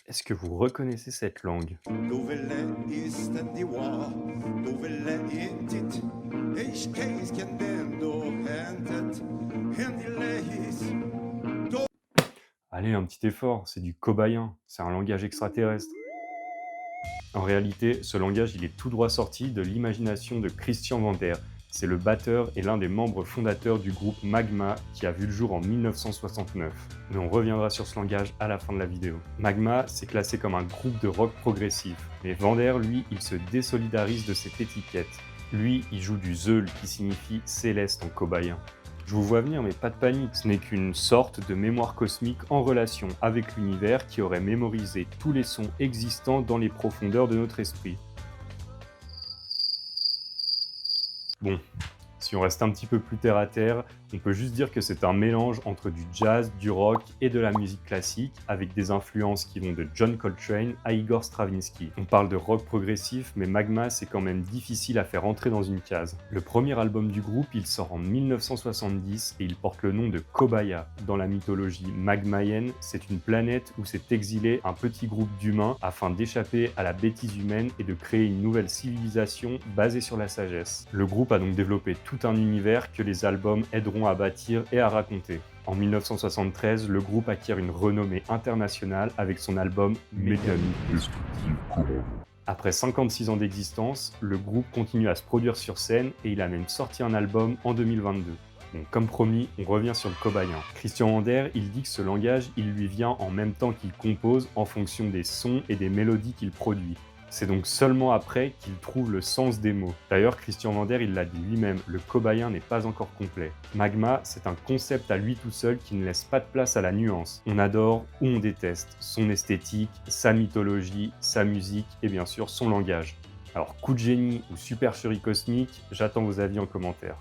Est-ce que vous reconnaissez cette langue? Du ville iständig var, du ville intet. Ich käsken den då händet, händileis. Allez, un petit effort, c'est du cobayen, c'est un langage extraterrestre. En réalité, ce langage, il est tout droit sorti de l'imagination de Christian Vander. C'est le batteur et l'un des membres fondateurs du groupe Magma qui a vu le jour en 1969. Mais on reviendra sur ce langage à la fin de la vidéo. Magma, c'est classé comme un groupe de rock progressif. Mais Vander, lui, il se désolidarise de cette étiquette. Lui, il joue du zeul qui signifie céleste en cobayen. Je vous vois venir, mais pas de panique, ce n'est qu'une sorte de mémoire cosmique en relation avec l'univers qui aurait mémorisé tous les sons existants dans les profondeurs de notre esprit. Bon, si on reste un petit peu plus terre à terre, on peut juste dire que c'est un mélange entre du jazz, du rock et de la musique classique, avec des influences qui vont de John Coltrane à Igor Stravinsky. On parle de rock progressif, mais Magma, c'est quand même difficile à faire entrer dans une case. Le premier album du groupe, il sort en 1970 et il porte le nom de Kobaya. Dans la mythologie magmaïenne, c'est une planète où s'est exilé un petit groupe d'humains afin d'échapper à la bêtise humaine et de créer une nouvelle civilisation basée sur la sagesse. Le groupe a donc développé tout un univers que les albums aideront à bâtir et à raconter. En 1973, le groupe acquiert une renommée internationale avec son album Mécanique Destructive Commando. Après 56 ans d'existence, le groupe continue à se produire sur scène et il a même sorti un album en 2022. Donc, comme promis, on revient sur le cobayen. Christian Vander, il dit que ce langage, il lui vient en même temps qu'il compose en fonction des sons et des mélodies qu'il produit. C'est donc seulement après qu'il trouve le sens des mots. D'ailleurs, Christian Vander, il l'a dit lui-même, le cobayen n'est pas encore complet. Magma, c'est un concept à lui tout seul qui ne laisse pas de place à la nuance. On adore ou on déteste son esthétique, sa mythologie, sa musique et bien sûr son langage. Alors coup de génie ou supercherie cosmique, j'attends vos avis en commentaire.